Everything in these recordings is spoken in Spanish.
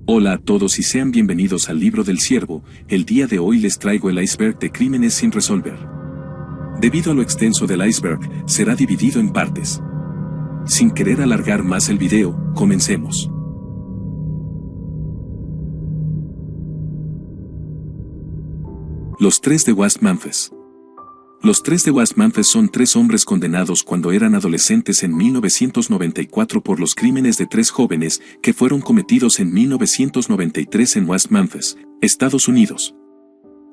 Hola a todos y sean bienvenidos al Libro del Ciervo. El día de hoy les traigo el iceberg de crímenes sin resolver. Debido a lo extenso del iceberg, será dividido en partes. Sin querer alargar más el video, comencemos. Los tres de West Memphis. Los tres de West Memphis son tres hombres condenados cuando eran adolescentes en 1994 por los crímenes de tres jóvenes que fueron cometidos en 1993 en West Memphis, Estados Unidos.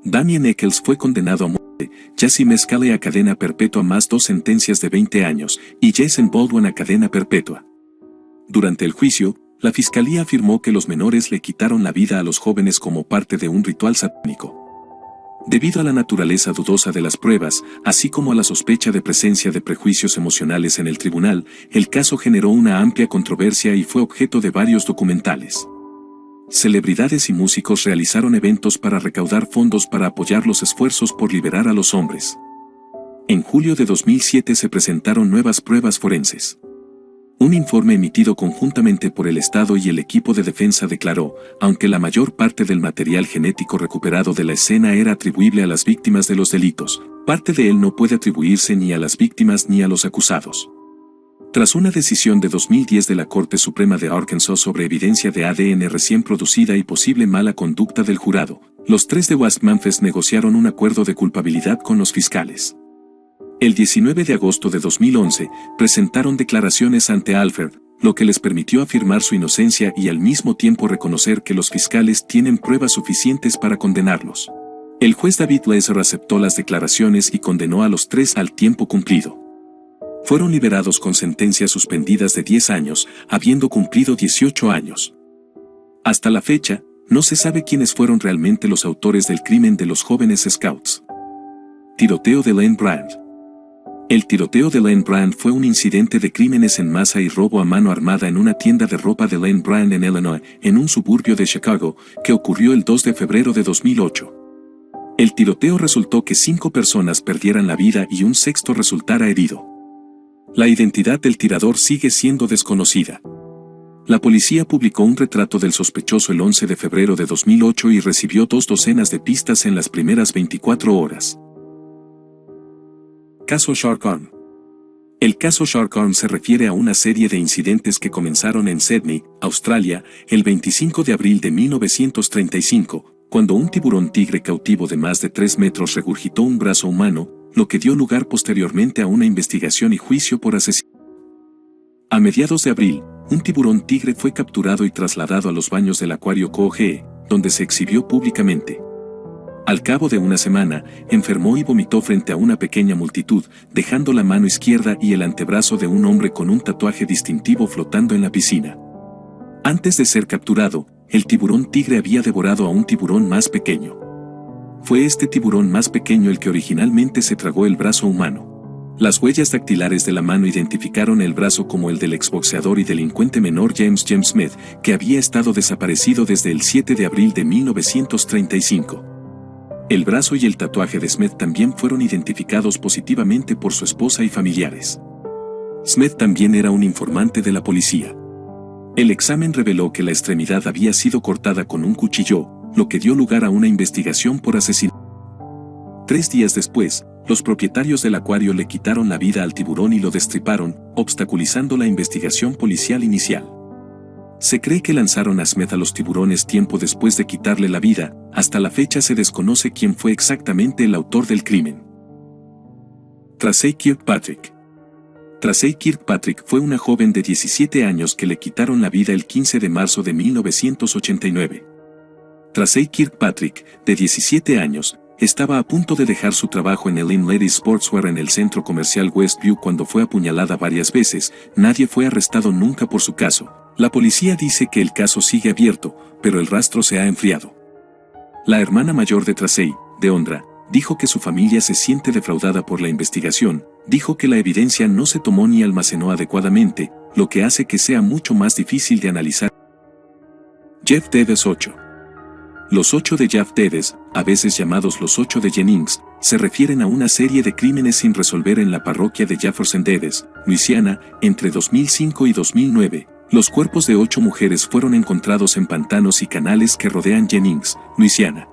Damien Eccles fue condenado a muerte, Jesse Mescali a cadena perpetua más 2 sentencias de 20 años y Jason Baldwin a cadena perpetua. Durante el juicio, la fiscalía afirmó que los menores le quitaron la vida a los jóvenes como parte de un ritual satánico. Debido a la naturaleza dudosa de las pruebas, así como a la sospecha de presencia de prejuicios emocionales en el tribunal, el caso generó una amplia controversia y fue objeto de varios documentales. Celebridades y músicos realizaron eventos para recaudar fondos para apoyar los esfuerzos por liberar a los hombres. En julio de 2007 se presentaron nuevas pruebas forenses. Un informe emitido conjuntamente por el Estado y el equipo de defensa declaró, aunque la mayor parte del material genético recuperado de la escena era atribuible a las víctimas de los delitos, parte de él no puede atribuirse ni a las víctimas ni a los acusados. Tras una decisión de 2010 de la Corte Suprema de Arkansas sobre evidencia de ADN recién producida y posible mala conducta del jurado, los tres de West Memphis negociaron un acuerdo de culpabilidad con los fiscales. El 19 de agosto de 2011, presentaron declaraciones ante Alford, lo que les permitió afirmar su inocencia y al mismo tiempo reconocer que los fiscales tienen pruebas suficientes para condenarlos. El juez David Lesser aceptó las declaraciones y condenó a los tres al tiempo cumplido. Fueron liberados con sentencias suspendidas de 10 años, habiendo cumplido 18 años. Hasta la fecha, no se sabe quiénes fueron realmente los autores del crimen de los jóvenes Scouts. Tiroteo de Lane Bryant. El tiroteo de Lane Bryant fue un incidente de crímenes en masa y robo a mano armada en una tienda de ropa de Lane Bryant en Illinois, en un suburbio de Chicago, que ocurrió el 2 de febrero de 2008. El tiroteo resultó que 5 personas perdieran la vida y un sexto resultara herido. La identidad del tirador sigue siendo desconocida. La policía publicó un retrato del sospechoso el 11 de febrero de 2008 y recibió 2 docenas de pistas en las primeras 24 horas. Caso Shark-Arm. El caso Shark-Arm se refiere a una serie de incidentes que comenzaron en Sydney, Australia, el 25 de abril de 1935, cuando un tiburón tigre cautivo de más de 3 metros regurgitó un brazo humano, lo que dio lugar posteriormente a una investigación y juicio por asesinato. A mediados de abril, un tiburón tigre fue capturado y trasladado a los baños del acuario Coogee, donde se exhibió públicamente. Al cabo de una semana, enfermó y vomitó frente a una pequeña multitud, dejando la mano izquierda y el antebrazo de un hombre con un tatuaje distintivo flotando en la piscina. Antes de ser capturado, el tiburón tigre había devorado a un tiburón más pequeño. Fue este tiburón más pequeño el que originalmente se tragó el brazo humano. Las huellas dactilares de la mano identificaron el brazo como el del exboxeador y delincuente menor James Smith, que había estado desaparecido desde el 7 de abril de 1935. El brazo y el tatuaje de Smith también fueron identificados positivamente por su esposa y familiares. Smith también era un informante de la policía. El examen reveló que la extremidad había sido cortada con un cuchillo, lo que dio lugar a una investigación por asesinato. 3 días después, los propietarios del acuario le quitaron la vida al tiburón y lo destriparon, obstaculizando la investigación policial inicial. Se cree que lanzaron a Smith a los tiburones tiempo después de quitarle la vida. Hasta la fecha se desconoce quién fue exactamente el autor del crimen. Tracey Kirkpatrick. Tracey Kirkpatrick fue una joven de 17 años que le quitaron la vida el 15 de marzo de 1989. Tracey Kirkpatrick, de 17 años, estaba a punto de dejar su trabajo en el Inn Ladies Sportswear en el centro comercial Westview cuando fue apuñalada varias veces. Nadie fue arrestado nunca por su caso. La policía dice que el caso sigue abierto, pero el rastro se ha enfriado. La hermana mayor de Tracey, Deondra, dijo que su familia se siente defraudada por la investigación, dijo que la evidencia no se tomó ni almacenó adecuadamente, lo que hace que sea mucho más difícil de analizar. Jeff Davis 8. Los 8 de Jeff Davis, a veces llamados los 8 de Jennings, se refieren a una serie de crímenes sin resolver en la parroquia de Jefferson Davis, Luisiana, entre 2005 y 2009, Los cuerpos de 8 mujeres fueron encontrados en pantanos y canales que rodean Jennings, Luisiana.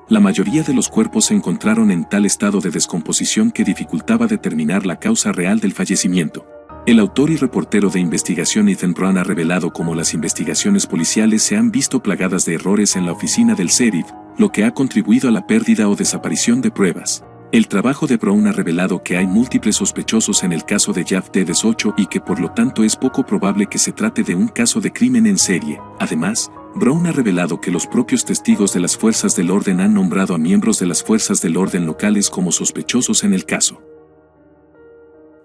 La mayoría de los cuerpos se encontraron en tal estado de descomposición que dificultaba determinar la causa real del fallecimiento. El autor y reportero de investigación Ethan Brown ha revelado cómo las investigaciones policiales se han visto plagadas de errores en la oficina del sheriff, lo que ha contribuido a la pérdida o desaparición de pruebas. El trabajo de Brown ha revelado que hay múltiples sospechosos en el caso de Jeff Dedes 8 y que por lo tanto es poco probable que se trate de un caso de crimen en serie. Además, Brown ha revelado que los propios testigos de las fuerzas del orden han nombrado a miembros de las fuerzas del orden locales como sospechosos en el caso.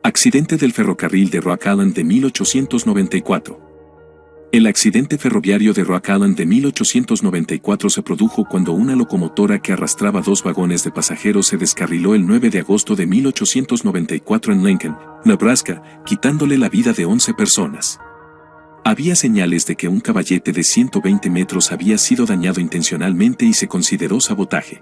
Accidente del ferrocarril de Rock Island de 1894. El accidente ferroviario de Rock Island de 1894 se produjo cuando una locomotora que arrastraba 2 vagones de pasajeros se descarriló el 9 de agosto de 1894 en Lincoln, Nebraska, quitándole la vida de 11 personas. Había señales de que un caballete de 120 metros había sido dañado intencionalmente y se consideró sabotaje.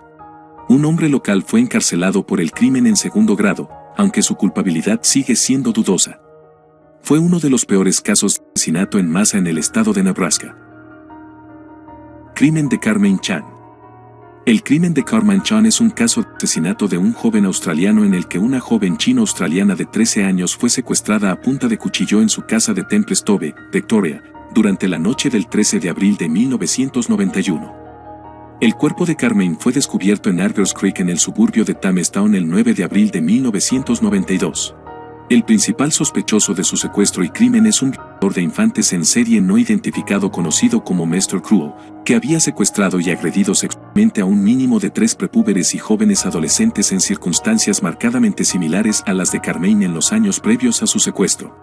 Un hombre local fue encarcelado por el crimen en segundo grado, aunque su culpabilidad sigue siendo dudosa. Fue uno de los peores casos de asesinato en masa en el estado de Nebraska. Crimen de Carmen Chan. El crimen de Carmen Chan es un caso de asesinato de un joven australiano en el que una joven chino-australiana de 13 años fue secuestrada a punta de cuchillo en su casa de Templestowe, Victoria, durante la noche del 13 de abril de 1991. El cuerpo de Carmen fue descubierto en Argos Creek en el suburbio de Tamestown el 9 de abril de 1992. El principal sospechoso de su secuestro y crimen es un violador de infantes en serie no identificado conocido como Mr. Cruel, que había secuestrado y agredido sexualmente a un mínimo de 3 prepúberes y jóvenes adolescentes en circunstancias marcadamente similares a las de Carmen en los años previos a su secuestro.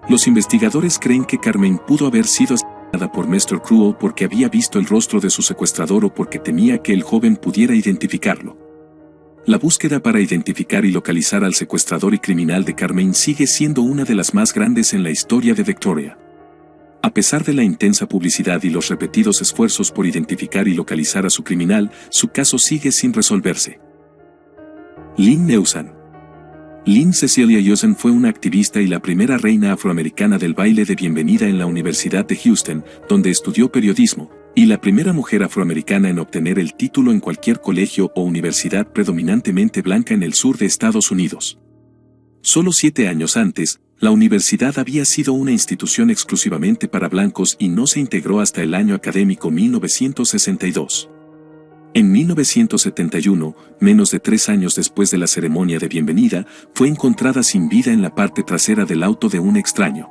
Los investigadores creen que Carmen pudo haber sido asesinada por Mr. Cruel porque había visto el rostro de su secuestrador o porque temía que el joven pudiera identificarlo. La búsqueda para identificar y localizar al secuestrador y criminal de Carmen sigue siendo una de las más grandes en la historia de Victoria. A pesar de la intensa publicidad y los repetidos esfuerzos por identificar y localizar a su criminal, su caso sigue sin resolverse. Lynn Neusan. Lynn Cecilia Yusen fue una activista y la primera reina afroamericana del baile de bienvenida en la Universidad de Houston, donde estudió periodismo, y la primera mujer afroamericana en obtener el título en cualquier colegio o universidad predominantemente blanca en el sur de Estados Unidos. Solo 7 años antes, la universidad había sido una institución exclusivamente para blancos y no se integró hasta el año académico 1962. En 1971, menos de 3 años después de la ceremonia de bienvenida, fue encontrada sin vida en la parte trasera del auto de un extraño.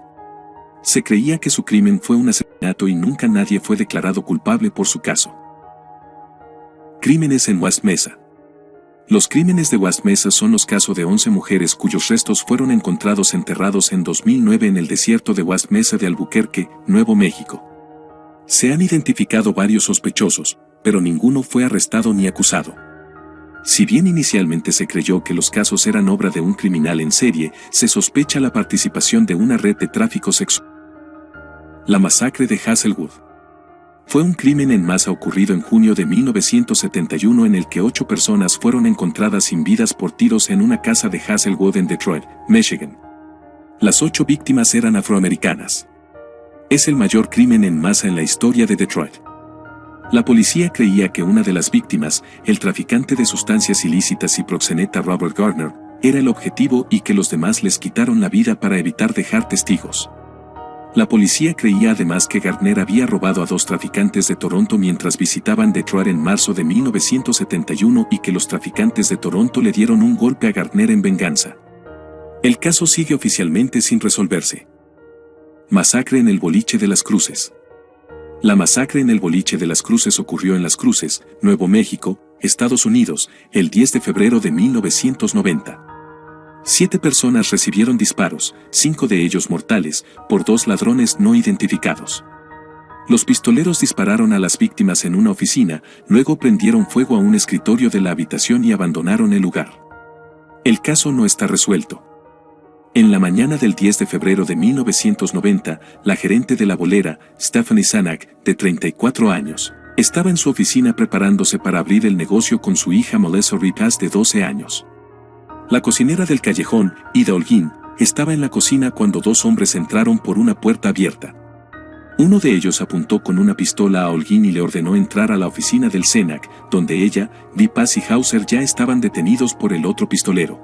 Se creía que su crimen fue un asesinato y nunca nadie fue declarado culpable por su caso. Crímenes en West Mesa. Los crímenes de West Mesa son los casos de 11 mujeres cuyos restos fueron encontrados enterrados en 2009 en el desierto de West Mesa de Albuquerque, Nuevo México. Se han identificado varios sospechosos, pero ninguno fue arrestado ni acusado. Si bien inicialmente se creyó que los casos eran obra de un criminal en serie, se sospecha la participación de una red de tráfico sexual. La masacre de Hazelwood. Fue un crimen en masa ocurrido en junio de 1971 en el que 8 personas fueron encontradas sin vidas por tiros en una casa de Hazelwood en Detroit, Michigan. Las 8 víctimas eran afroamericanas. Es el mayor crimen en masa en la historia de Detroit. La policía creía que una de las víctimas, el traficante de sustancias ilícitas y proxeneta Robert Gardner, era el objetivo y que los demás les quitaron la vida para evitar dejar testigos. La policía creía además que Gardner había robado a 2 traficantes de Toronto mientras visitaban Detroit en marzo de 1971 y que los traficantes de Toronto le dieron un golpe a Gardner en venganza. El caso sigue oficialmente sin resolverse. Masacre en el boliche de Las Cruces. La masacre en el boliche de Las Cruces ocurrió en Las Cruces, Nuevo México, Estados Unidos, el 10 de febrero de 1990. 7 personas recibieron disparos, 5 de ellos mortales, por 2 ladrones no identificados. Los pistoleros dispararon a las víctimas en una oficina, luego prendieron fuego a un escritorio de la habitación y abandonaron el lugar. El caso no está resuelto. En la mañana del 10 de febrero de 1990, la gerente de la bolera, Stephanie Sanak, de 34 años, estaba en su oficina preparándose para abrir el negocio con su hija Melissa Ripas de 12 años. La cocinera del callejón, Ida Holguín, Estaba en la cocina cuando dos hombres entraron por una puerta abierta. Uno de ellos apuntó con una pistola a Holguín y le ordenó entrar a la oficina del Senac, donde ella, Paz y Hauser ya estaban detenidos por el otro pistolero.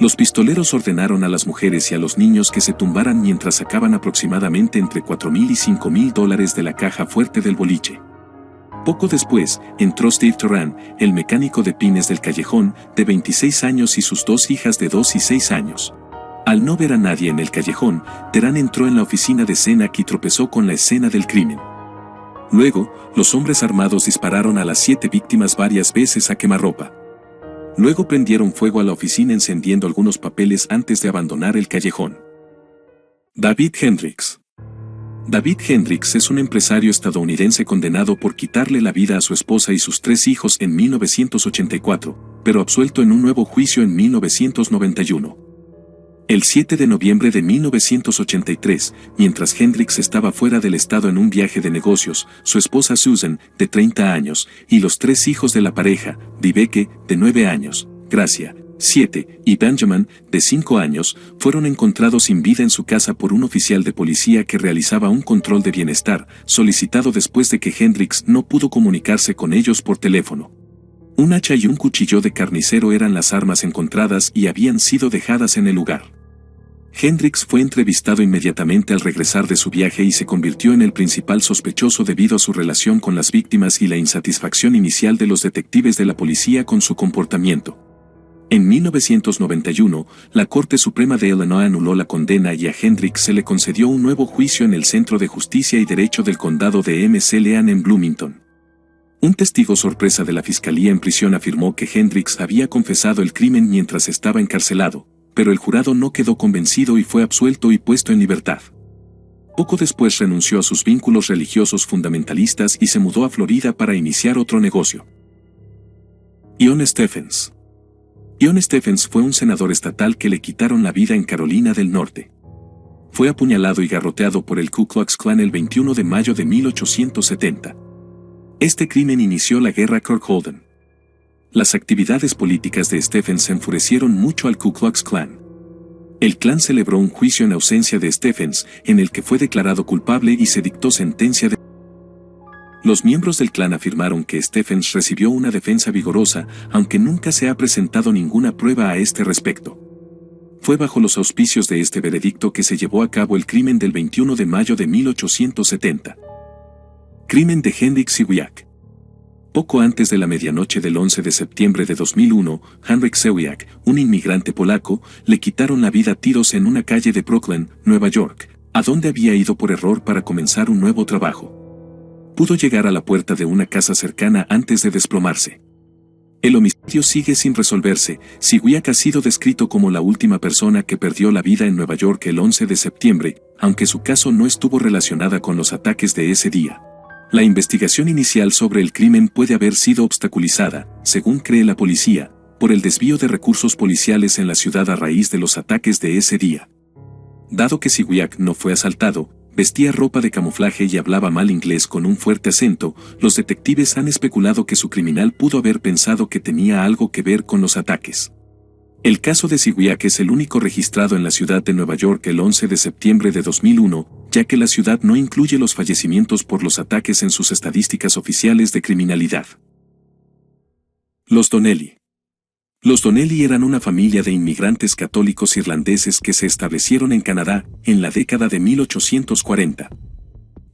Los pistoleros ordenaron a las mujeres y a los niños que se tumbaran mientras sacaban aproximadamente entre $4,000 y $5,000 de la caja fuerte del boliche. Poco después, entró Steve Turan, el mecánico de pines del callejón, de 26 años y sus dos hijas de 2 y 6 años. Al no ver a nadie en el callejón, Terán entró en la oficina de Senac y tropezó con la escena del crimen. Luego, los hombres armados dispararon a las 7 víctimas varias veces a quemarropa. Luego prendieron fuego a la oficina encendiendo algunos papeles antes de abandonar el callejón. David Hendricks. David Hendricks es un empresario estadounidense condenado por quitarle la vida a su esposa y sus 3 hijos en 1984, pero absuelto en un nuevo juicio en 1991. El 7 de noviembre de 1983, mientras Hendricks estaba fuera del estado en un viaje de negocios, su esposa Susan, de 30 años, y los 3 hijos de la pareja, Viveke, de 9 años, Gracia, 7, y Benjamin, de 5 años, fueron encontrados sin vida en su casa por un oficial de policía que realizaba un control de bienestar, solicitado después de que Hendricks no pudo comunicarse con ellos por teléfono. Un hacha y un cuchillo de carnicero eran las armas encontradas y habían sido dejadas en el lugar. Hendricks fue entrevistado inmediatamente al regresar de su viaje y se convirtió en el principal sospechoso debido a su relación con las víctimas y la insatisfacción inicial de los detectives de la policía con su comportamiento. En 1991, la Corte Suprema de Illinois anuló la condena y a Hendricks se le concedió un nuevo juicio en el Centro de Justicia y Derecho del Condado de McLean en Bloomington. Un testigo sorpresa de la fiscalía en prisión afirmó que Hendricks había confesado el crimen mientras estaba encarcelado, pero el jurado no quedó convencido y fue absuelto y puesto en libertad. Poco después renunció a sus vínculos religiosos fundamentalistas y se mudó a Florida para iniciar otro negocio. Ione Stephens. Ione Stephens fue un senador estatal que le quitaron la vida en Carolina del Norte. Fue apuñalado y garroteado por el Ku Klux Klan el 21 de mayo de 1870. Este crimen inició la guerra Kirk-Holden. Las actividades políticas de Stephens enfurecieron mucho al Ku Klux Klan. El Klan celebró un juicio en ausencia de Stephens, en el que fue declarado culpable y se dictó sentencia de... Los miembros del Klan afirmaron que Stephens recibió una defensa vigorosa, aunque nunca se ha presentado ninguna prueba a este respecto. Fue bajo los auspicios de este veredicto que se llevó a cabo el crimen del 21 de mayo de 1870. Crimen de Henryk Siwiak. Poco antes de la medianoche del 11 de septiembre de 2001, Henryk Siwiak, un inmigrante polaco, le quitaron la vida a tiros en una calle de Brooklyn, Nueva York, a donde había ido por error para comenzar un nuevo trabajo. Pudo llegar a la puerta de una casa cercana antes de desplomarse. El homicidio sigue sin resolverse. Siwiak ha sido descrito como la última persona que perdió la vida en Nueva York el 11 de septiembre, aunque su caso no estuvo relacionada con los ataques de ese día. La investigación inicial sobre el crimen puede haber sido obstaculizada, según cree la policía, por el desvío de recursos policiales en la ciudad a raíz de los ataques de ese día. Dado que Siwiak no fue asaltado, vestía ropa de camuflaje y hablaba mal inglés con un fuerte acento, los detectives han especulado que su criminal pudo haber pensado que tenía algo que ver con los ataques. El caso de Siwiak es el único registrado en la ciudad de Nueva York el 11 de septiembre de 2001, ya que la ciudad no incluye los fallecimientos por los ataques en sus estadísticas oficiales de criminalidad. Los Donnelly. Los Donnelly eran una familia de inmigrantes católicos irlandeses que se establecieron en Canadá, en la década de 1840.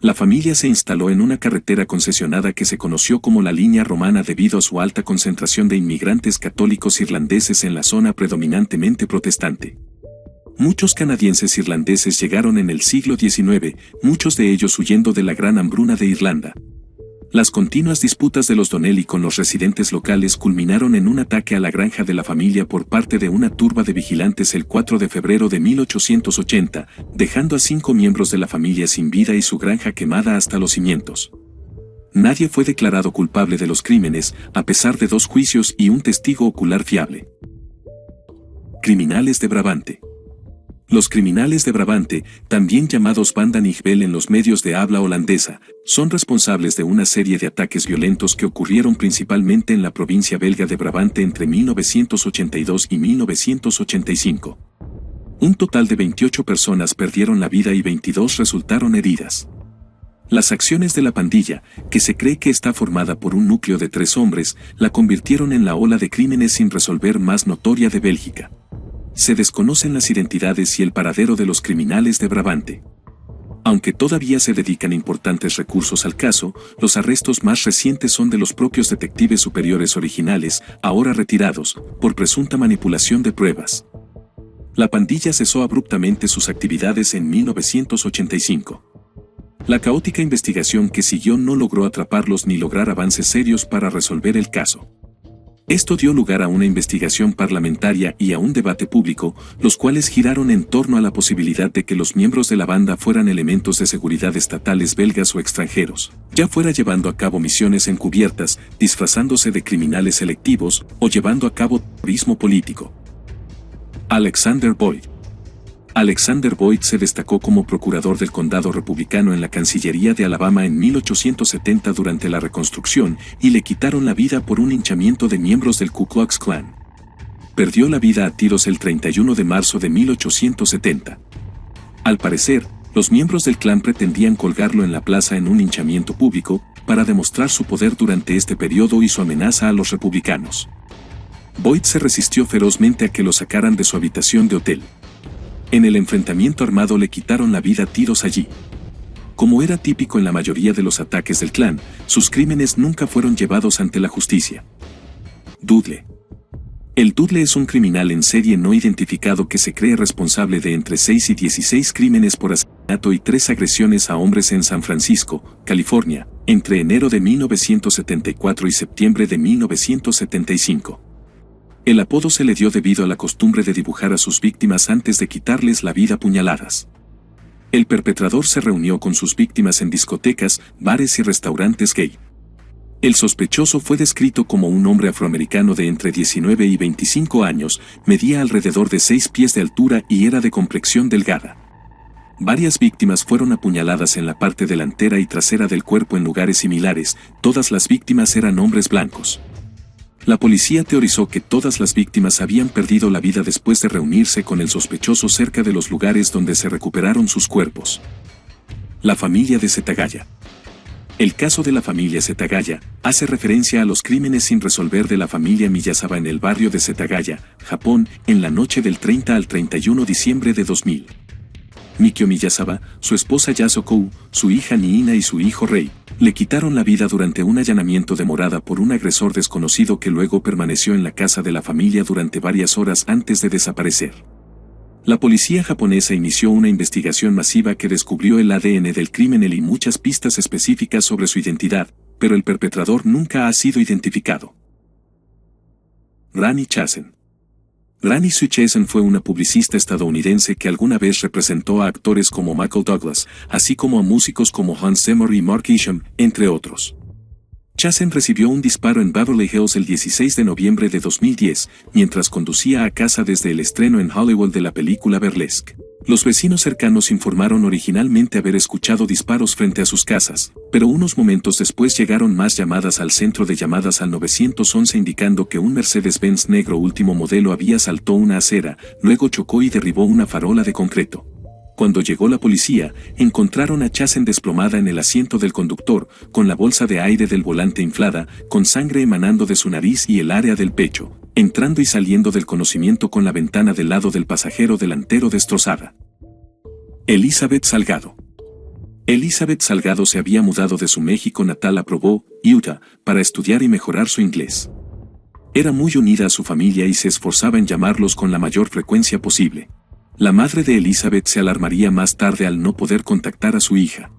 La familia se instaló en una carretera concesionada que se conoció como la Línea Romana debido a su alta concentración de inmigrantes católicos irlandeses en la zona predominantemente protestante. Muchos canadienses irlandeses llegaron en el siglo XIX, muchos de ellos huyendo de la Gran Hambruna de Irlanda. Las continuas disputas de los Donnelly con los residentes locales culminaron en un ataque a la granja de la familia por parte de una turba de vigilantes el 4 de febrero de 1880, dejando a 5 miembros de la familia sin vida y su granja quemada hasta los cimientos. Nadie fue declarado culpable de los crímenes, a pesar de 2 juicios y un testigo ocular fiable. Criminales de Brabante. Los criminales de Brabante, también llamados Banda Nigbel en los medios de habla holandesa, son responsables de una serie de ataques violentos que ocurrieron principalmente en la provincia belga de Brabante entre 1982 y 1985. Un total de 28 personas perdieron la vida y 22 resultaron heridas. Las acciones de la pandilla, que se cree que está formada por un núcleo de 3 hombres, la convirtieron en la ola de crímenes sin resolver más notoria de Bélgica. Se desconocen las identidades y el paradero de los criminales de Brabante. Aunque todavía se dedican importantes recursos al caso, los arrestos más recientes son de los propios detectives superiores originales, ahora retirados, por presunta manipulación de pruebas. La pandilla cesó abruptamente sus actividades en 1985. La caótica investigación que siguió no logró atraparlos ni lograr avances serios para resolver el caso. Esto dio lugar a una investigación parlamentaria y a un debate público, los cuales giraron en torno a la posibilidad de que los miembros de la banda fueran elementos de seguridad estatales belgas o extranjeros, ya fuera llevando a cabo misiones encubiertas, disfrazándose de criminales selectivos, o llevando a cabo terrorismo político. Alexander Boyd. Alexander Boyd se destacó como procurador del condado republicano en la Cancillería de Alabama en 1870 durante la Reconstrucción y le quitaron la vida por un linchamiento de miembros del Ku Klux Klan. Perdió la vida a tiros el 31 de marzo de 1870. Al parecer, los miembros del Klan pretendían colgarlo en la plaza en un linchamiento público para demostrar su poder durante este periodo y su amenaza a los republicanos. Boyd se resistió ferozmente a que lo sacaran de su habitación de hotel. En el enfrentamiento armado le quitaron la vida a tiros allí. Como era típico en la mayoría de los ataques del Klan, sus crímenes nunca fueron llevados ante la justicia. Dudley. El Dudley es un criminal en serie no identificado que se cree responsable de entre 6 y 16 crímenes por asesinato y 3 agresiones a hombres en San Francisco, California, entre enero de 1974 y septiembre de 1975. El apodo se le dio debido a la costumbre de dibujar a sus víctimas antes de quitarles la vida a puñaladas. El perpetrador se reunió con sus víctimas en discotecas, bares y restaurantes gay. El sospechoso fue descrito como un hombre afroamericano de entre 19 y 25 años, medía alrededor de 6 pies de altura y era de complexión delgada. Varias víctimas fueron apuñaladas en la parte delantera y trasera del cuerpo en lugares similares, todas las víctimas eran hombres blancos. La policía teorizó que todas las víctimas habían perdido la vida después de reunirse con el sospechoso cerca de los lugares donde se recuperaron sus cuerpos. La familia de Setagaya. El caso de la familia Setagaya hace referencia a los crímenes sin resolver de la familia Miyazawa en el barrio de Setagaya, Japón, en la noche del 30 al 31 de diciembre de 2000. Mikio Miyazawa, su esposa Yasuko, su hija Niina y su hijo Rei, le quitaron la vida durante un allanamiento de morada por un agresor desconocido que luego permaneció en la casa de la familia durante varias horas antes de desaparecer. La policía japonesa inició una investigación masiva que descubrió el ADN del criminal y muchas pistas específicas sobre su identidad, pero el perpetrador nunca ha sido identificado. Granny Chasen. Granny Sue Chasen fue una publicista estadounidense que alguna vez representó a actores como Michael Douglas, así como a músicos como Hans Zimmer y Mark Isham, entre otros. Chasen recibió un disparo en Beverly Hills el 16 de noviembre de 2010, mientras conducía a casa desde el estreno en Hollywood de la película Burlesque. Los vecinos cercanos informaron originalmente haber escuchado disparos frente a sus casas, pero unos momentos después llegaron más llamadas al centro de llamadas al 911 indicando que un Mercedes-Benz negro último modelo había saltado una acera, luego chocó y derribó una farola de concreto. Cuando llegó la policía, encontraron a Chasen desplomada en el asiento del conductor, con la bolsa de aire del volante inflada, con sangre emanando de su nariz y el área del pecho, entrando y saliendo del conocimiento con la ventana del lado del pasajero delantero destrozada. Elizabeth Salgado. Elizabeth Salgado se había mudado de su México natal a Provo, Utah, para estudiar y mejorar su inglés. Era muy unida a su familia y se esforzaba en llamarlos con la mayor frecuencia posible. La madre de Elizabeth se alarmaría más tarde al no poder contactar a su hija.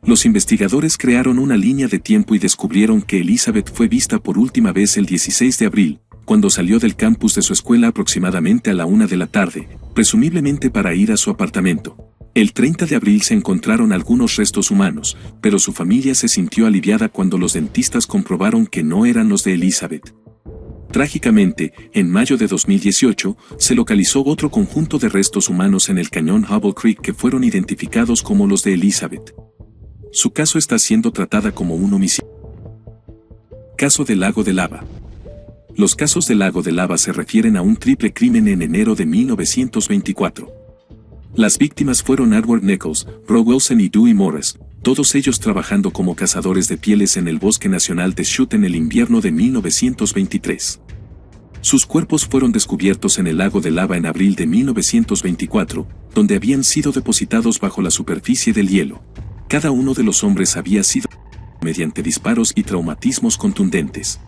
Los investigadores crearon una línea de tiempo y descubrieron que Elizabeth fue vista por última vez el 16 de abril, cuando salió del campus de su escuela aproximadamente a la 1 de la tarde, presumiblemente para ir a su apartamento. El 30 de abril se encontraron algunos restos humanos, pero su familia se sintió aliviada cuando los dentistas comprobaron que no eran los de Elizabeth. Trágicamente, en mayo de 2018, se localizó otro conjunto de restos humanos en el cañón Hubble Creek que fueron identificados como los de Elizabeth. Su caso está siendo tratada como un homicidio. Caso del lago de lava. Los casos del lago de lava se refieren a un triple crimen en enero de 1924. Las víctimas fueron Edward Nichols, Rob Wilson y Dewey Morris, todos ellos trabajando como cazadores de pieles en el Bosque Nacional de Chute en el invierno de 1923. Sus cuerpos fueron descubiertos en el lago de lava en abril de 1924, donde habían sido depositados bajo la superficie del hielo. Cada uno de los hombres había sido mediante disparos y traumatismos contundentes.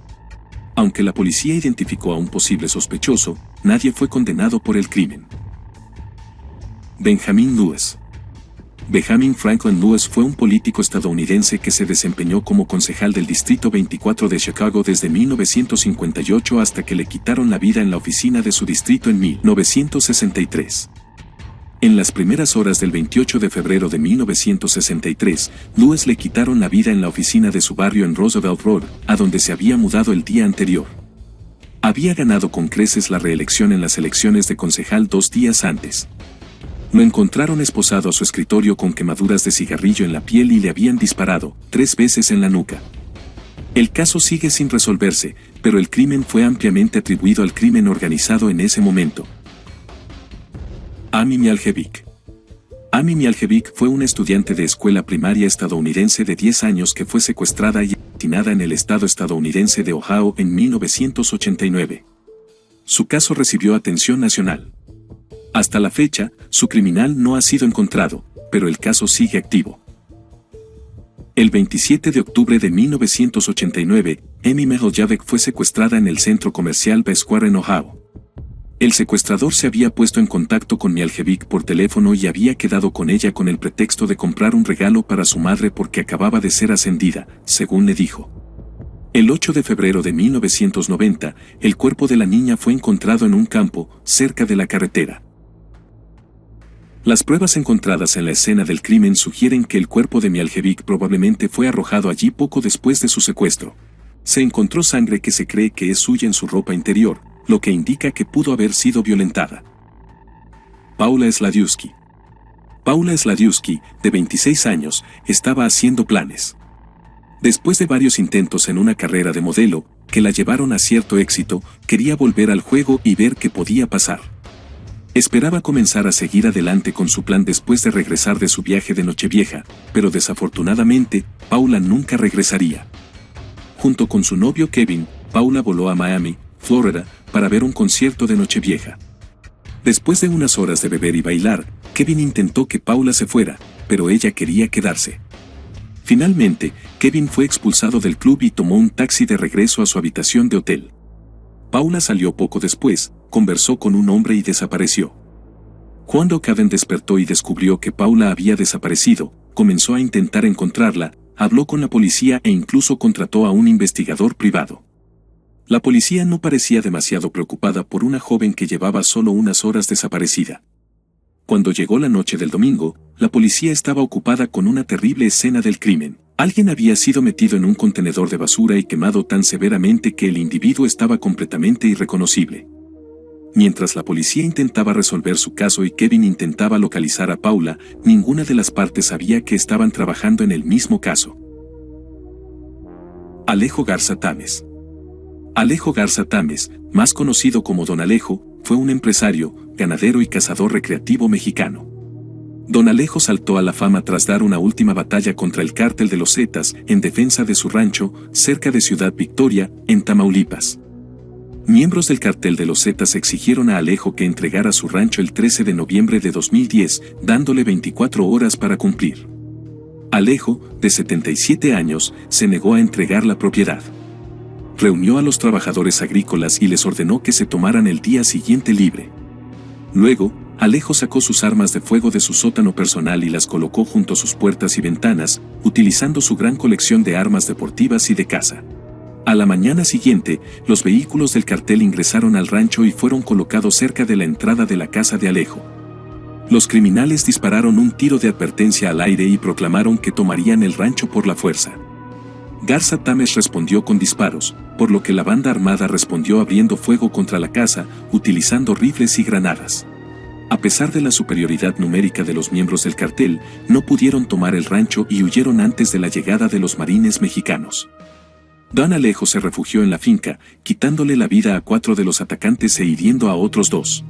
Aunque la policía identificó a un posible sospechoso, nadie fue condenado por el crimen. Benjamin Lewis. Benjamin Franklin Lewis fue un político estadounidense que se desempeñó como concejal del Distrito 24 de Chicago desde 1958 hasta que le quitaron la vida en la oficina de su distrito en 1963. En las primeras horas del 28 de febrero de 1963, Lewis le quitaron la vida en la oficina de su barrio en Roosevelt Road, a donde se había mudado el día anterior. Había ganado con creces la reelección en las elecciones de concejal 2 días antes. Lo encontraron esposado a su escritorio con quemaduras de cigarrillo en la piel y le habían disparado 3 veces en la nuca. El caso sigue sin resolverse, pero el crimen fue ampliamente atribuido al crimen organizado en ese momento. Amy Mihaljevic. Amy Mihaljevic fue una estudiante de escuela primaria estadounidense de 10 años que fue secuestrada y asesinada en el estado estadounidense de Ohio en 1989. Su caso recibió atención nacional. Hasta la fecha, su criminal no ha sido encontrado, pero el caso sigue activo. El 27 de octubre de 1989, Amy Mihaljevic fue secuestrada en el centro comercial Best Square en Ohio. El secuestrador se había puesto en contacto con Mihaljevic por teléfono y había quedado con ella con el pretexto de comprar un regalo para su madre porque acababa de ser ascendida, según le dijo. El 8 de febrero de 1990, el cuerpo de la niña fue encontrado en un campo, cerca de la carretera. Las pruebas encontradas en la escena del crimen sugieren que el cuerpo de Mihaljevic probablemente fue arrojado allí poco después de su secuestro. Se encontró sangre que se cree que es suya en su ropa interior, lo que indica que pudo haber sido violentada. Paula Sladiewski. Paula Sladiewski, de 26 años, estaba haciendo planes. Después de varios intentos en una carrera de modelo, que la llevaron a cierto éxito, quería volver al juego y ver qué podía pasar. Esperaba comenzar a seguir adelante con su plan después de regresar de su viaje de Nochevieja, pero desafortunadamente, Paula nunca regresaría. Junto con su novio Kevin, Paula voló a Miami, Florida, para ver un concierto de Nochevieja. Después de unas horas de beber y bailar, Kevin intentó que Paula se fuera, pero ella quería quedarse. Finalmente, Kevin fue expulsado del club y tomó un taxi de regreso a su habitación de hotel. Paula salió poco después, conversó con un hombre y desapareció. Cuando Kevin despertó y descubrió que Paula había desaparecido, comenzó a intentar encontrarla, habló con la policía e incluso contrató a un investigador privado. La policía no parecía demasiado preocupada por una joven que llevaba solo unas horas desaparecida. Cuando llegó la noche del domingo, la policía estaba ocupada con una terrible escena del crimen. Alguien había sido metido en un contenedor de basura y quemado tan severamente que el individuo estaba completamente irreconocible. Mientras la policía intentaba resolver su caso y Kevin intentaba localizar a Paula, ninguna de las partes sabía que estaban trabajando en el mismo caso. Alejo Garza Tames. Alejo Garza Tames, más conocido como Don Alejo, fue un empresario, ganadero y cazador recreativo mexicano. Don Alejo saltó a la fama tras dar una última batalla contra el cártel de los Zetas en defensa de su rancho, cerca de Ciudad Victoria, en Tamaulipas. Miembros del cartel de los Zetas exigieron a Alejo que entregara su rancho el 13 de noviembre de 2010, dándole 24 horas para cumplir. Alejo, de 77 años, se negó a entregar la propiedad. Reunió a los trabajadores agrícolas y les ordenó que se tomaran el día siguiente libre. Luego, Alejo sacó sus armas de fuego de su sótano personal y las colocó junto a sus puertas y ventanas, utilizando su gran colección de armas deportivas y de caza. A la mañana siguiente, los vehículos del cartel ingresaron al rancho y fueron colocados cerca de la entrada de la casa de Alejo. Los criminales dispararon un tiro de advertencia al aire y proclamaron que tomarían el rancho por la fuerza. Garza Tames respondió con disparos, por lo que la banda armada respondió abriendo fuego contra la casa, utilizando rifles y granadas. A pesar de la superioridad numérica de los miembros del cartel, no pudieron tomar el rancho y huyeron antes de la llegada de los marines mexicanos. Don Alejo se refugió en la finca, quitándole la vida a 4 de los atacantes e hiriendo a otros 2.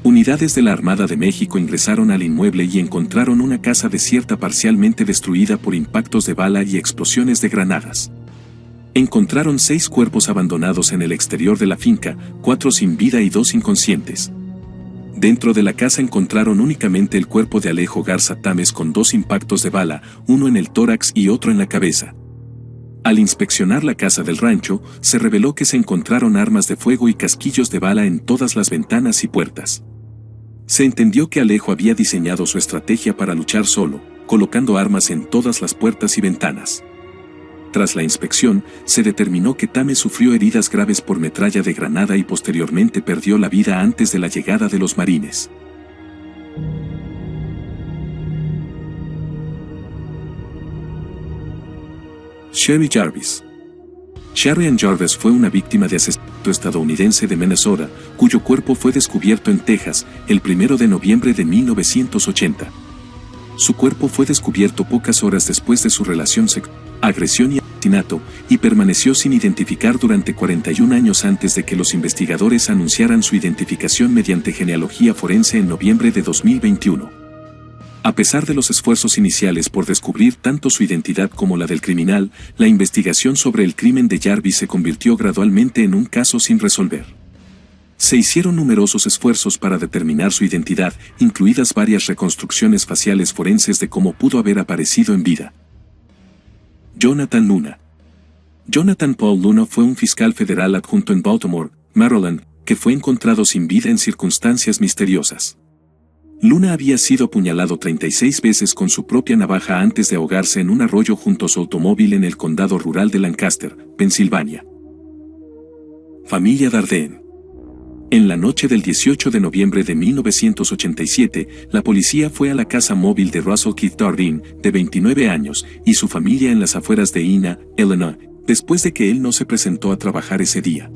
Unidades de la Armada de México ingresaron al inmueble y encontraron una casa desierta parcialmente destruida por impactos de bala y explosiones de granadas. Encontraron 6 cuerpos abandonados en el exterior de la finca, 4 sin vida y 2 inconscientes. Dentro de la casa encontraron únicamente el cuerpo de Alejo Garza Tames con 2 impactos de bala, uno en el tórax y otro en la cabeza. Al inspeccionar la casa del rancho, se reveló que se encontraron armas de fuego y casquillos de bala en todas las ventanas y puertas. Se entendió que Alejo había diseñado su estrategia para luchar solo, colocando armas en todas las puertas y ventanas. Tras la inspección, se determinó que Tames sufrió heridas graves por metralla de granada y posteriormente perdió la vida antes de la llegada de los marines. Sherry Jarvis. Sherry Ann Jarvis fue una víctima de asesinato estadounidense de Minnesota, cuyo cuerpo fue descubierto en Texas, el 1 de noviembre de 1980. Su cuerpo fue descubierto pocas horas después de su relación sexual, agresión y asesinato, y permaneció sin identificar durante 41 años antes de que los investigadores anunciaran su identificación mediante genealogía forense en noviembre de 2021. A pesar de los esfuerzos iniciales por descubrir tanto su identidad como la del criminal, la investigación sobre el crimen de Jarvis se convirtió gradualmente en un caso sin resolver. Se hicieron numerosos esfuerzos para determinar su identidad, incluidas varias reconstrucciones faciales forenses de cómo pudo haber aparecido en vida. Jonathan Luna. Jonathan Paul Luna fue un fiscal federal adjunto en Baltimore, Maryland, que fue encontrado sin vida en circunstancias misteriosas. Luna había sido apuñalado 36 veces con su propia navaja antes de ahogarse en un arroyo junto a su automóvil en el condado rural de Lancaster, Pensilvania. Familia Dardenne. En la noche del 18 de noviembre de 1987, la policía fue a la casa móvil de Russell Keith Dardenne, de 29 años, y su familia en las afueras de Ina, Illinois, después de que él no se presentó a trabajar ese día.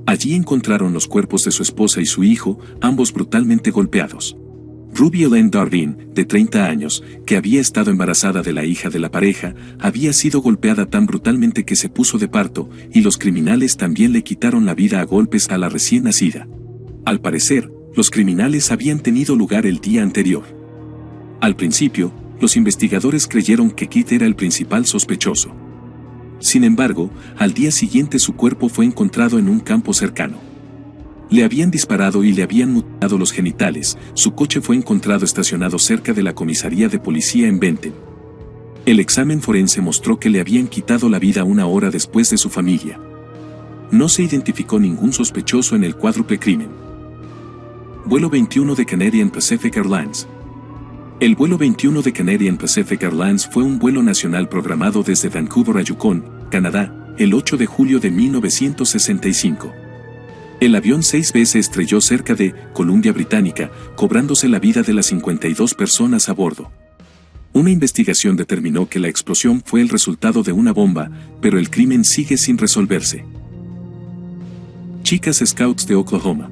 Allí encontraron los cuerpos de su esposa y su hijo, ambos brutalmente golpeados. Ruby Ellen Dardenne, de 30 años, que había estado embarazada de la hija de la pareja, había sido golpeada tan brutalmente que se puso de parto, y los criminales también le quitaron la vida a golpes a la recién nacida. Al parecer, los criminales habían tenido lugar el día anterior. Al principio, los investigadores creyeron que Keith era el principal sospechoso. Sin embargo, al día siguiente su cuerpo fue encontrado en un campo cercano. Le habían disparado y le habían mutilado los genitales. Su coche fue encontrado estacionado cerca de la comisaría de policía en Benton. El examen forense mostró que le habían quitado la vida una hora después de su familia. No se identificó ningún sospechoso en el cuádruple crimen. Vuelo 21 de Canadian Pacific Airlines. El vuelo 21 de Canadian Pacific Airlines fue un vuelo nacional programado desde Vancouver a Yukon, Canadá, el 8 de julio de 1965. El avión 6 veces estrelló cerca de Columbia Británica, cobrándose la vida de las 52 personas a bordo. Una investigación determinó que la explosión fue el resultado de una bomba, pero el crimen sigue sin resolverse. Chicas Scouts de Oklahoma.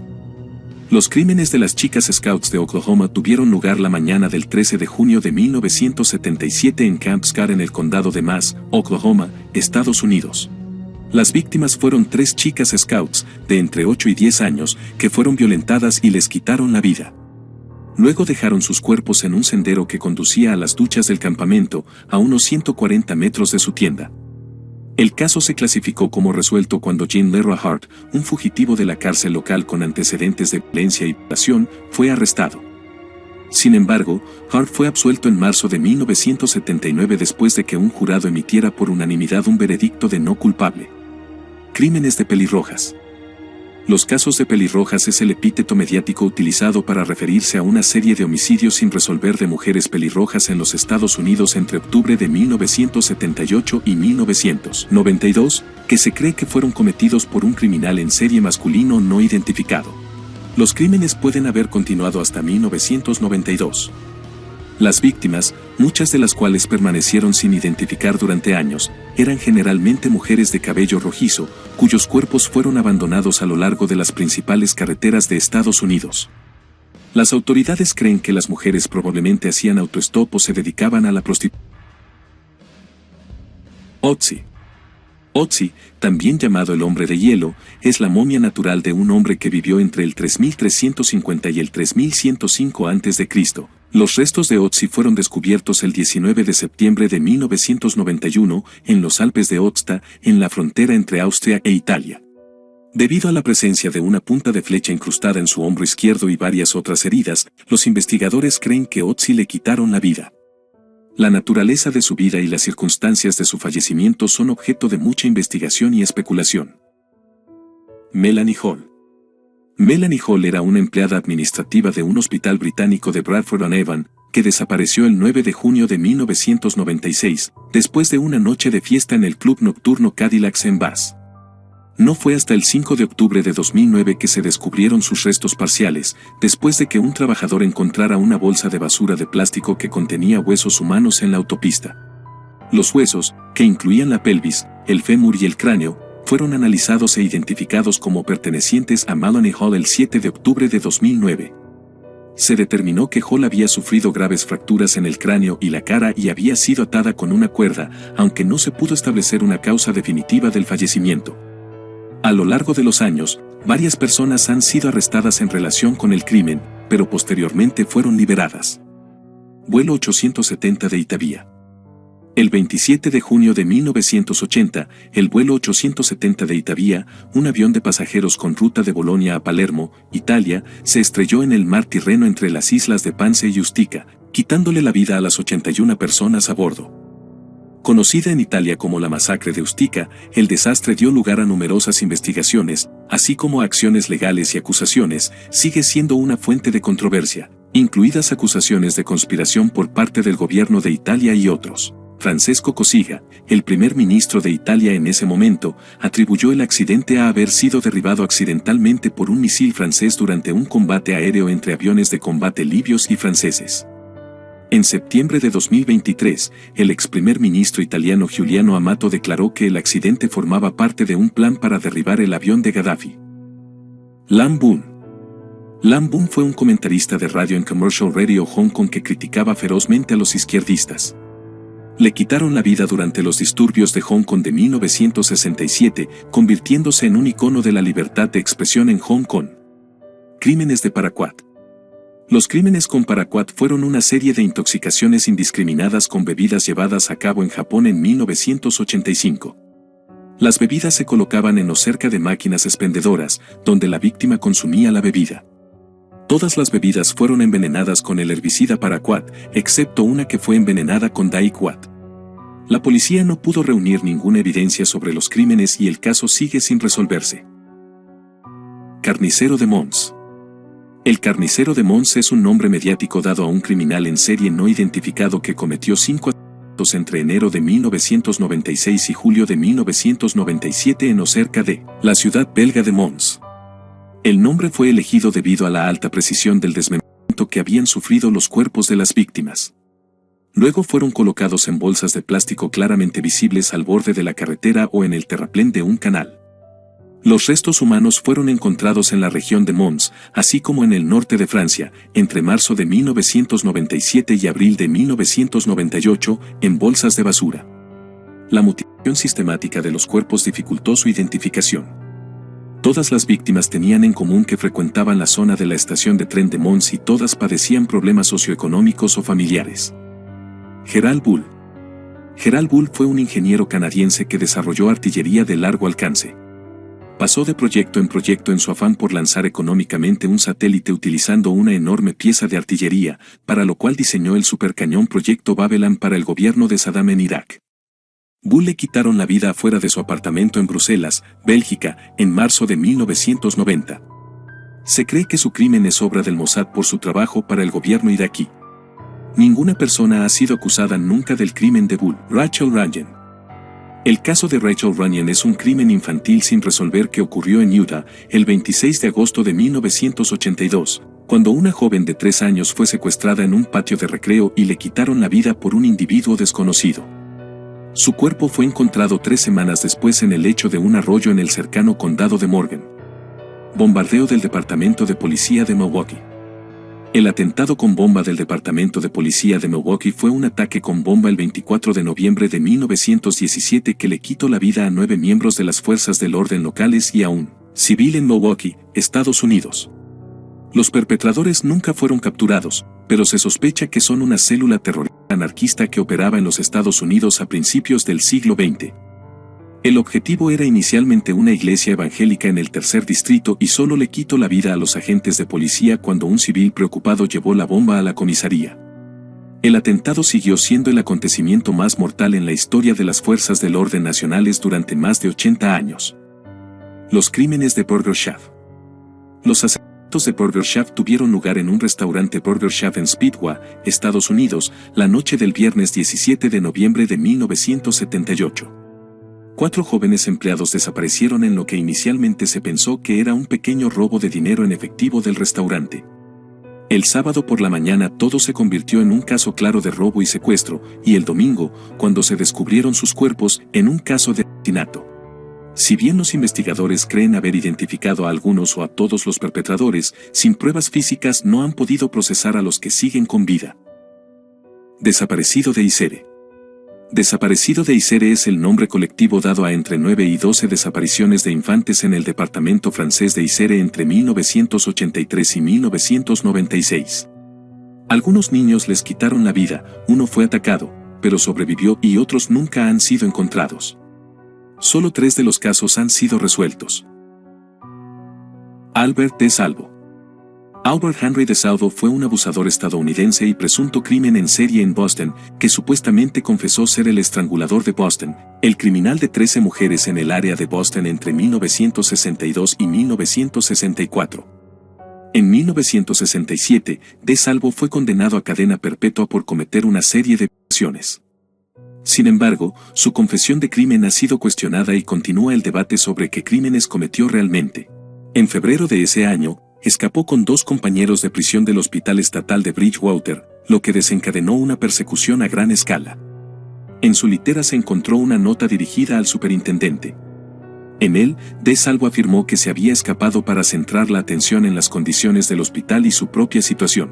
Los crímenes de las chicas Scouts de Oklahoma tuvieron lugar la mañana del 13 de junio de 1977 en Camp Scott en el condado de Mass, Oklahoma, Estados Unidos. Las víctimas fueron 3 chicas Scouts, de entre 8 y 10 años, que fueron violentadas y les quitaron la vida. Luego dejaron sus cuerpos en un sendero que conducía a las duchas del campamento, a unos 140 metros de su tienda. El caso se clasificó como resuelto cuando Jean Leroy Hart, un fugitivo de la cárcel local con antecedentes de violencia y violación, fue arrestado. Sin embargo, Hart fue absuelto en marzo de 1979 después de que un jurado emitiera por unanimidad un veredicto de no culpable. Crímenes de pelirrojas. Los casos de pelirrojas es el epíteto mediático utilizado para referirse a una serie de homicidios sin resolver de mujeres pelirrojas en los Estados Unidos entre octubre de 1978 y 1992, que se cree que fueron cometidos por un criminal en serie masculino no identificado. Los crímenes pueden haber continuado hasta 1992. Las víctimas, muchas de las cuales permanecieron sin identificar durante años, eran generalmente mujeres de cabello rojizo, cuyos cuerpos fueron abandonados a lo largo de las principales carreteras de Estados Unidos. Las autoridades creen que las mujeres probablemente hacían autoestop o se dedicaban a la prostitución. Otzi. Otzi, también llamado el hombre de hielo, es la momia natural de un hombre que vivió entre el 3350 y el 3105 a.C. Los restos de Otzi fueron descubiertos el 19 de septiembre de 1991 en los Alpes de Ozta, en la frontera entre Austria e Italia. Debido a la presencia de una punta de flecha incrustada en su hombro izquierdo y varias otras heridas, los investigadores creen que Otzi le quitaron la vida. La naturaleza de su vida y las circunstancias de su fallecimiento son objeto de mucha investigación y especulación. Melanie Hall. Melanie Hall era una empleada administrativa de un hospital británico de Bradford-on-Avon, que desapareció el 9 de junio de 1996, después de una noche de fiesta en el club nocturno Cadillacs en Bath. No fue hasta el 5 de octubre de 2009 que se descubrieron sus restos parciales, después de que un trabajador encontrara una bolsa de basura de plástico que contenía huesos humanos en la autopista. Los huesos, que incluían la pelvis, el fémur y el cráneo, fueron analizados e identificados como pertenecientes a Melanie Hall el 7 de octubre de 2009. Se determinó que Hall había sufrido graves fracturas en el cráneo y la cara y había sido atada con una cuerda, aunque no se pudo establecer una causa definitiva del fallecimiento. A lo largo de los años, varias personas han sido arrestadas en relación con el crimen, pero posteriormente fueron liberadas. Vuelo 870 de Itavia. El 27 de junio de 1980, el vuelo 870 de Itavia, un avión de pasajeros con ruta de Bolonia a Palermo, Italia, se estrelló en el mar Tirreno entre las islas de Pance y Ustica, quitándole la vida a las 81 personas a bordo. Conocida en Italia como la masacre de Ustica, el desastre dio lugar a numerosas investigaciones, así como a acciones legales y acusaciones. Sigue siendo una fuente de controversia, incluidas acusaciones de conspiración por parte del gobierno de Italia y otros. Francesco Cossiga, el primer ministro de Italia en ese momento, atribuyó el accidente a haber sido derribado accidentalmente por un misil francés durante un combate aéreo entre aviones de combate libios y franceses. En septiembre de 2023, el ex primer ministro italiano Giuliano Amato declaró que el accidente formaba parte de un plan para derribar el avión de Gaddafi. Lam Boon. Lam Boon fue un comentarista de radio en Commercial Radio Hong Kong que criticaba ferozmente a los izquierdistas. Le quitaron la vida durante los disturbios de Hong Kong de 1967, convirtiéndose en un icono de la libertad de expresión en Hong Kong. Crímenes de Paraquat. Los crímenes con Paraquat fueron una serie de intoxicaciones indiscriminadas con bebidas llevadas a cabo en Japón en 1985. Las bebidas se colocaban en o cerca de máquinas expendedoras, donde la víctima consumía la bebida. Todas las bebidas fueron envenenadas con el herbicida Paraquat, excepto una que fue envenenada con Daiquat. La policía no pudo reunir ninguna evidencia sobre los crímenes y el caso sigue sin resolverse. Carnicero de Mons. El carnicero de Mons es un nombre mediático dado a un criminal en serie no identificado que cometió 5 asesinatos entre enero de 1996 y julio de 1997 en o cerca de la ciudad belga de Mons. El nombre fue elegido debido a la alta precisión del desmembramiento que habían sufrido los cuerpos de las víctimas. Luego fueron colocados en bolsas de plástico claramente visibles al borde de la carretera o en el terraplén de un canal. Los restos humanos fueron encontrados en la región de Mons, así como en el norte de Francia, entre marzo de 1997 y abril de 1998, en bolsas de basura. La mutilación sistemática de los cuerpos dificultó su identificación. Todas las víctimas tenían en común que frecuentaban la zona de la estación de tren de Mons y todas padecían problemas socioeconómicos o familiares. Gerald Bull. Gerald Bull fue un ingeniero canadiense que desarrolló artillería de largo alcance. Pasó de proyecto en su afán por lanzar económicamente un satélite utilizando una enorme pieza de artillería, para lo cual diseñó el supercañón Proyecto Babylon para el gobierno de Saddam en Irak. Bull le quitaron la vida afuera de su apartamento en Bruselas, Bélgica, en marzo de 1990. Se cree que su crimen es obra del Mossad por su trabajo para el gobierno iraquí. Ninguna persona ha sido acusada nunca del crimen de Bull. Rachel Runyon. El caso de Rachel Runyon es un crimen infantil sin resolver que ocurrió en Utah, el 26 de agosto de 1982, cuando una joven de 3 años fue secuestrada en un patio de recreo y le quitaron la vida por un individuo desconocido. Su cuerpo fue encontrado 3 semanas después en el lecho de un arroyo en el cercano condado de Morgan. Bombardeo del Departamento de Policía de Milwaukee. El atentado con bomba del Departamento de Policía de Milwaukee fue un ataque con bomba el 24 de noviembre de 1917 que le quitó la vida a 9 miembros de las fuerzas del orden locales y a un civil en Milwaukee, Estados Unidos. Los perpetradores nunca fueron capturados, pero se sospecha que son una célula terrorista anarquista que operaba en los Estados Unidos a principios del siglo XX. El objetivo era inicialmente una iglesia evangélica en el tercer distrito y solo le quitó la vida a los agentes de policía cuando un civil preocupado llevó la bomba a la comisaría. El atentado siguió siendo el acontecimiento más mortal en la historia de las fuerzas del orden nacionales durante más de 80 años. Los crímenes de Burger Shaft. Los asesinatos de Burger Shaft tuvieron lugar en un restaurante Burger Shaft en Speedway, Estados Unidos, la noche del viernes 17 de noviembre de 1978. 4 jóvenes empleados desaparecieron en lo que inicialmente se pensó que era un pequeño robo de dinero en efectivo del restaurante. El sábado por la mañana todo se convirtió en un caso claro de robo y secuestro, y el domingo, cuando se descubrieron sus cuerpos, en un caso de asesinato. Si bien los investigadores creen haber identificado a algunos o a todos los perpetradores, sin pruebas físicas no han podido procesar a los que siguen con vida. Desaparecido de Isere. Desaparecido de Isere es el nombre colectivo dado a entre 9 y 12 desapariciones de infantes en el departamento francés de Isere entre 1983 y 1996. Algunos niños les quitaron la vida, uno fue atacado, pero sobrevivió y otros nunca han sido encontrados. Solo 3 de los casos han sido resueltos. Albert DeSalvo. Albert Henry DeSalvo fue un abusador estadounidense y presunto crimen en serie en Boston, que supuestamente confesó ser el estrangulador de Boston, el criminal de 13 mujeres en el área de Boston entre 1962 y 1964. En 1967, DeSalvo fue condenado a cadena perpetua por cometer una serie de violaciones. Sin embargo, su confesión de crimen ha sido cuestionada y continúa el debate sobre qué crímenes cometió realmente. En febrero de ese año, escapó con 2 compañeros de prisión del Hospital Estatal de Bridgewater, lo que desencadenó una persecución a gran escala. En su litera se encontró una nota dirigida al superintendente. En él, DeSalvo afirmó que se había escapado para centrar la atención en las condiciones del hospital y su propia situación.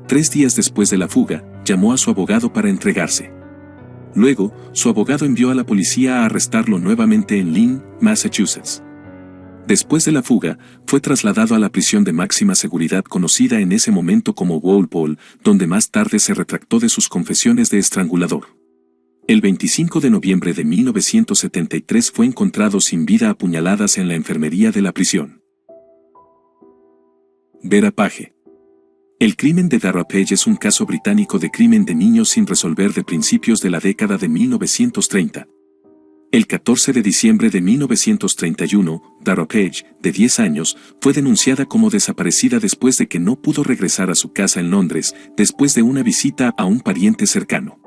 3 días después de la fuga, llamó a su abogado para entregarse. Luego, su abogado envió a la policía a arrestarlo nuevamente en Lynn, Massachusetts. Después de la fuga, fue trasladado a la prisión de máxima seguridad conocida en ese momento como Walpole, donde más tarde se retractó de sus confesiones de estrangulador. El 25 de noviembre de 1973 fue encontrado sin vida a puñaladas en la enfermería de la prisión. Vera Page. El crimen de Vera Page es un caso británico de crimen de niños sin resolver de principios de la década de 1930. El 14 de diciembre de 1931, Vera Page, de 10 años, fue denunciada como desaparecida después de que no pudo regresar a su casa en Londres, después de una visita a un pariente cercano.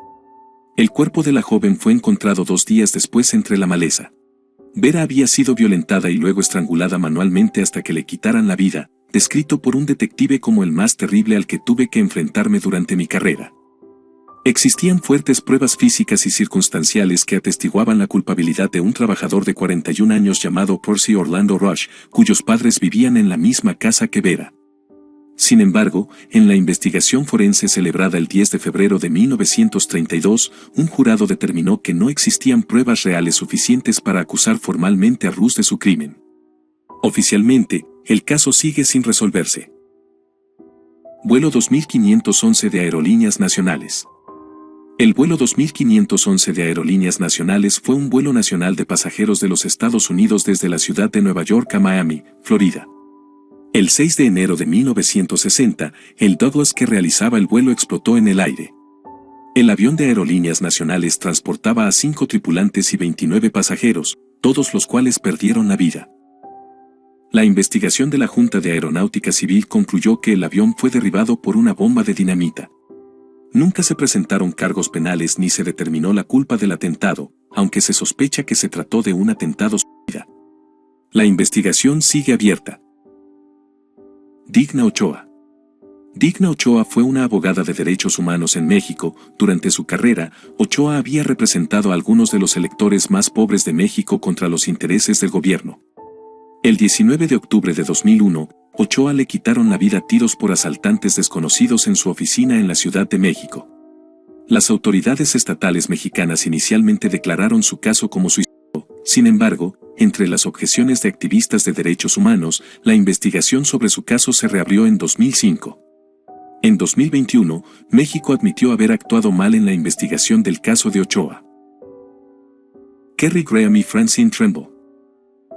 El cuerpo de la joven fue encontrado 2 días después entre la maleza. Vera había sido violentada y luego estrangulada manualmente hasta que le quitaran la vida, descrito por un detective como el más terrible al que tuve que enfrentarme durante mi carrera. Existían fuertes pruebas físicas y circunstanciales que atestiguaban la culpabilidad de un trabajador de 41 años llamado Percy Orlando Rush, cuyos padres vivían en la misma casa que Vera. Sin embargo, en la investigación forense celebrada el 10 de febrero de 1932, un jurado determinó que no existían pruebas reales suficientes para acusar formalmente a Rush de su crimen. Oficialmente, el caso sigue sin resolverse. Vuelo 2511 de Aerolíneas Nacionales. El vuelo 2511 de Aerolíneas Nacionales fue un vuelo nacional de pasajeros de los Estados Unidos desde la ciudad de Nueva York a Miami, Florida. El 6 de enero de 1960, el Douglas que realizaba el vuelo explotó en el aire. El avión de Aerolíneas Nacionales transportaba a 5 tripulantes y 29 pasajeros, todos los cuales perdieron la vida. La investigación de la Junta de Aeronáutica Civil concluyó que el avión fue derribado por una bomba de dinamita. Nunca se presentaron cargos penales ni se determinó la culpa del atentado, aunque se sospecha que se trató de un atentado suicida. La investigación sigue abierta. Digna Ochoa. Digna Ochoa fue una abogada de derechos humanos en México. Durante su carrera, Ochoa había representado a algunos de los electores más pobres de México contra los intereses del gobierno. El 19 de octubre de 2001, Ochoa le quitaron la vida a tiros por asaltantes desconocidos en su oficina en la Ciudad de México. Las autoridades estatales mexicanas inicialmente declararon su caso como suicidio. Sin embargo, entre las objeciones de activistas de derechos humanos, la investigación sobre su caso se reabrió en 2005. En 2021, México admitió haber actuado mal en la investigación del caso de Ochoa. Kerry Graham y Francine Tremble.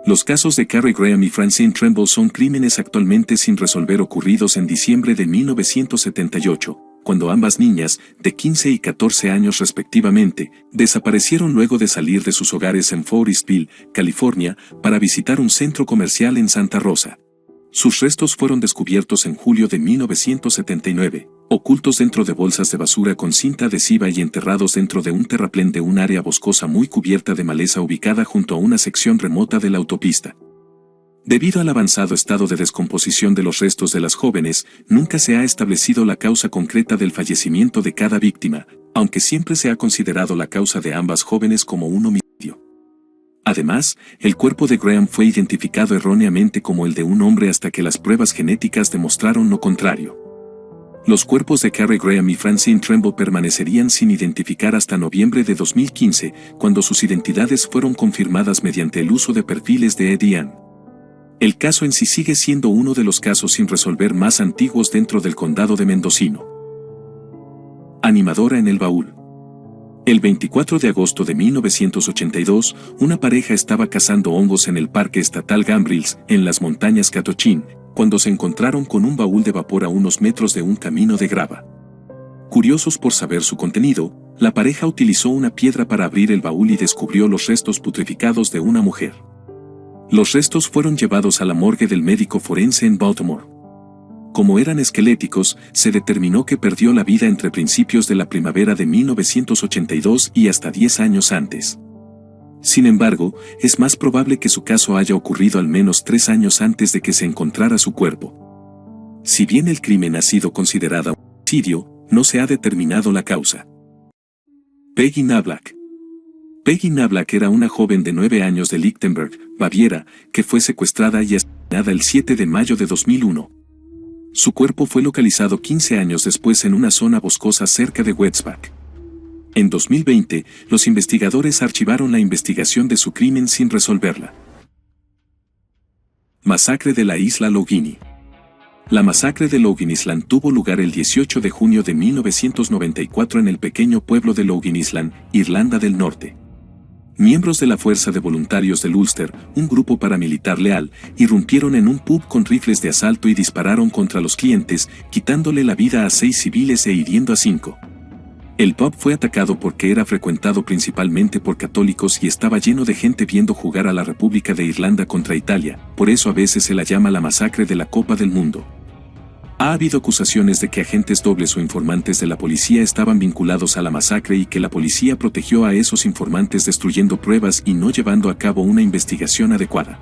Los casos de Kerry Graham y Francine Tremble son crímenes actualmente sin resolver ocurridos en diciembre de 1978, cuando ambas niñas, de 15 y 14 años respectivamente, desaparecieron luego de salir de sus hogares en Forestville, California, para visitar un centro comercial en Santa Rosa. Sus restos fueron descubiertos en julio de 1979, ocultos dentro de bolsas de basura con cinta adhesiva y enterrados dentro de un terraplén de un área boscosa muy cubierta de maleza ubicada junto a una sección remota de la autopista. Debido al avanzado estado de descomposición de los restos de las jóvenes, nunca se ha establecido la causa concreta del fallecimiento de cada víctima, aunque siempre se ha considerado la causa de ambas jóvenes como un homicidio. Además, el cuerpo de Graham fue identificado erróneamente como el de un hombre hasta que las pruebas genéticas demostraron lo contrario. Los cuerpos de Kerry Graham y Francine Tremble permanecerían sin identificar hasta noviembre de 2015, cuando sus identidades fueron confirmadas mediante el uso de perfiles de EDN. El caso en sí sigue siendo uno de los casos sin resolver más antiguos dentro del condado de Mendocino. Animadora en el baúl. El 24 de agosto de 1982, una pareja estaba cazando hongos en el Parque Estatal Gambrills, en las montañas Catochín, cuando se encontraron con un baúl de vapor a unos metros de un camino de grava. Curiosos por saber su contenido, la pareja utilizó una piedra para abrir el baúl y descubrió los restos putrificados de una mujer. Los restos fueron llevados a la morgue del médico forense en Baltimore. Como eran esqueléticos, se determinó que perdió la vida entre principios de la primavera de 1982 y hasta 10 años antes. Sin embargo, es más probable que su caso haya ocurrido al menos 3 años antes de que se encontrara su cuerpo. Si bien el crimen ha sido considerado un homicidio, no se ha determinado la causa. Peggy Knablack. Peggy Knablack era una joven de 9 años de Lichtenberg, Baviera, que fue secuestrada y asesinada el 7 de mayo de 2001. Su cuerpo fue localizado 15 años después en una zona boscosa cerca de Wetzbach. En 2020, los investigadores archivaron la investigación de su crimen sin resolverla. Masacre de la isla Logini. La masacre de Login Island tuvo lugar el 18 de junio de 1994 en el pequeño pueblo de Login Island, Irlanda del Norte. Miembros de la Fuerza de Voluntarios del Ulster, un grupo paramilitar leal, irrumpieron en un pub con rifles de asalto y dispararon contra los clientes, quitándole la vida a 6 civiles e hiriendo a 5. El pub fue atacado porque era frecuentado principalmente por católicos y estaba lleno de gente viendo jugar a la República de Irlanda contra Italia, por eso a veces se la llama la masacre de la Copa del Mundo. Ha habido acusaciones de que agentes dobles o informantes de la policía estaban vinculados a la masacre y que la policía protegió a esos informantes destruyendo pruebas y no llevando a cabo una investigación adecuada.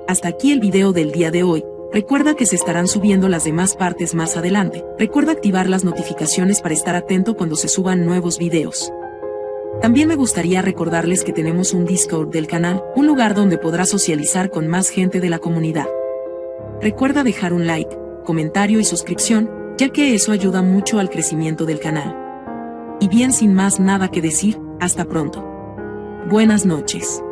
Hasta aquí el video del día de hoy. Recuerda que se estarán subiendo las demás partes más adelante. Recuerda activar las notificaciones para estar atento cuando se suban nuevos videos. También me gustaría recordarles que tenemos un Discord del canal, un lugar donde podrás socializar con más gente de la comunidad. Recuerda dejar un like, comentario y suscripción, ya que eso ayuda mucho al crecimiento del canal. Y bien, sin más nada que decir, hasta pronto. Buenas noches.